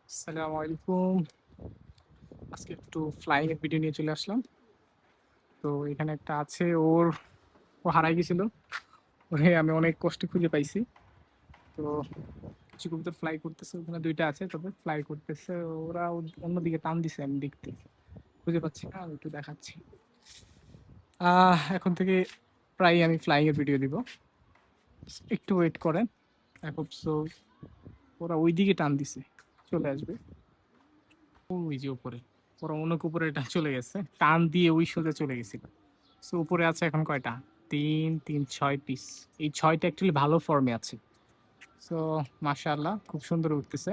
আসসালামু আলাইকুম। আজকে একটু ফ্লাইং এর ভিডিও নিয়ে চলে আসলাম। তো এখানে একটা আছে ও হারাই গেছিল। ওরে আমি অনেক কষ্টে খুঁজে পাইছি। তো কিছু কবুতর ফ্লাই করতেছে, ওখানে ২ টা আছে তবে ফ্লাই করতেছে। ওরা অন্যদিকে টান দিছে আমি দেখতে খুঁজে পাচ্ছি না। আমি একটু দেখাচ্ছি। এখন থেকে প্রায়ই আমি ফ্লাইং এর ভিডিও দিব। একটু ওয়েট করেন। আই হোপ সো ওরা ওইদিকে টান দিছে। চলে আসবে। ওই যে উপরে। ওরা অনেক উপরে চলে গেছে। টান দিয়ে ওই সোজা চলে গেছিল। সো উপরে আছে এখন কয়টা? ৩, ৩, ৬ পিস। এই ৬ টা অ্যাকচুয়ালি ভালো ফর্মে আছে। সো মাশাআল্লাহ খুব সুন্দর উঠতেছে।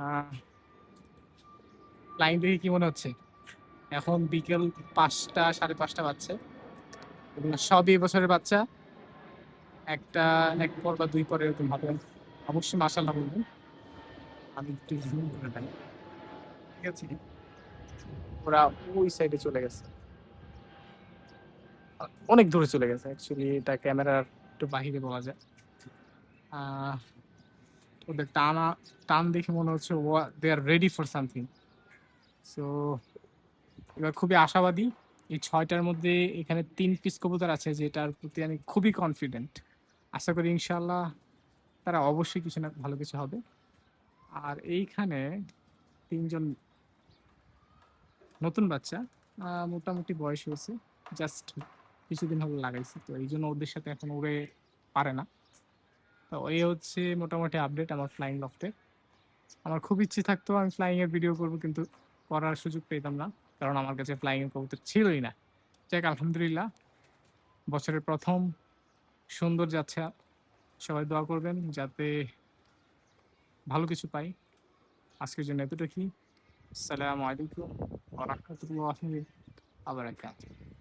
আ ফ্লাইং দেখে কি মনে হচ্ছে? এখন বিকেল ৫টা ৫:৩০ বাজছে। এগুলো সবই এবছরের বাচ্চা। একটা ১ পর বা ২ পর এরকম হবে। অবশ্যই মাশাআল্লাহ বলবেন। আমি একটু জুম করে দেখাই। ঠিক আছে? ওরা ওই সাইডে চলে গেছে। অনেক দূরে চলে গেছে। অ্যাকচুয়ালি এটা ক্যামেরার একটু বাহিরে বলা যায়। আ ওদের টান দেখে মনে হচ্ছে দে আর রেডি ফর সামথিং। সো এবার খুবই আশাবাদী। এই ৬ টার মধ্যে এখানে ৩ পিস কবুতর আছে যেটার প্রতি আমি খুবই কনফিডেন্ট। আশা করি ইনশাআল্লাহ তারা অবশ্যই কিছু না ভালো কিছু হবে। আর এইখানে ৩ জন নতুন বাচ্চা মোটামুটি বয়স হয়েছে। জাস্ট কিছুদিন হলো লাগাইছি। তো এইজন্য ওদের সাথে এখন উড়ে পারে না। তো এই হচ্ছে মোটামুটি আপডেট আমার ফ্লাইং লফটের। আমার খুব ইচ্ছে থাকতো আমি ফ্লাইং এর ভিডিও করব কিন্তু করার সুযোগ পেতাম না। কারণ আমার কাছে ফ্লাইং এর কবুতর ছিলই না। যাক আলহামদুলিল্লাহ বছরের ১ম সুন্দর যাচ্ছে। সবাই দোয়া করবেন যাতে ভালো কিছু পাই। আজকের জন্য এতটুকুই। আসসালামু আলাইকুম ওয়া রাহমাতুল্লাহি ওয়া বারাকাতুহু।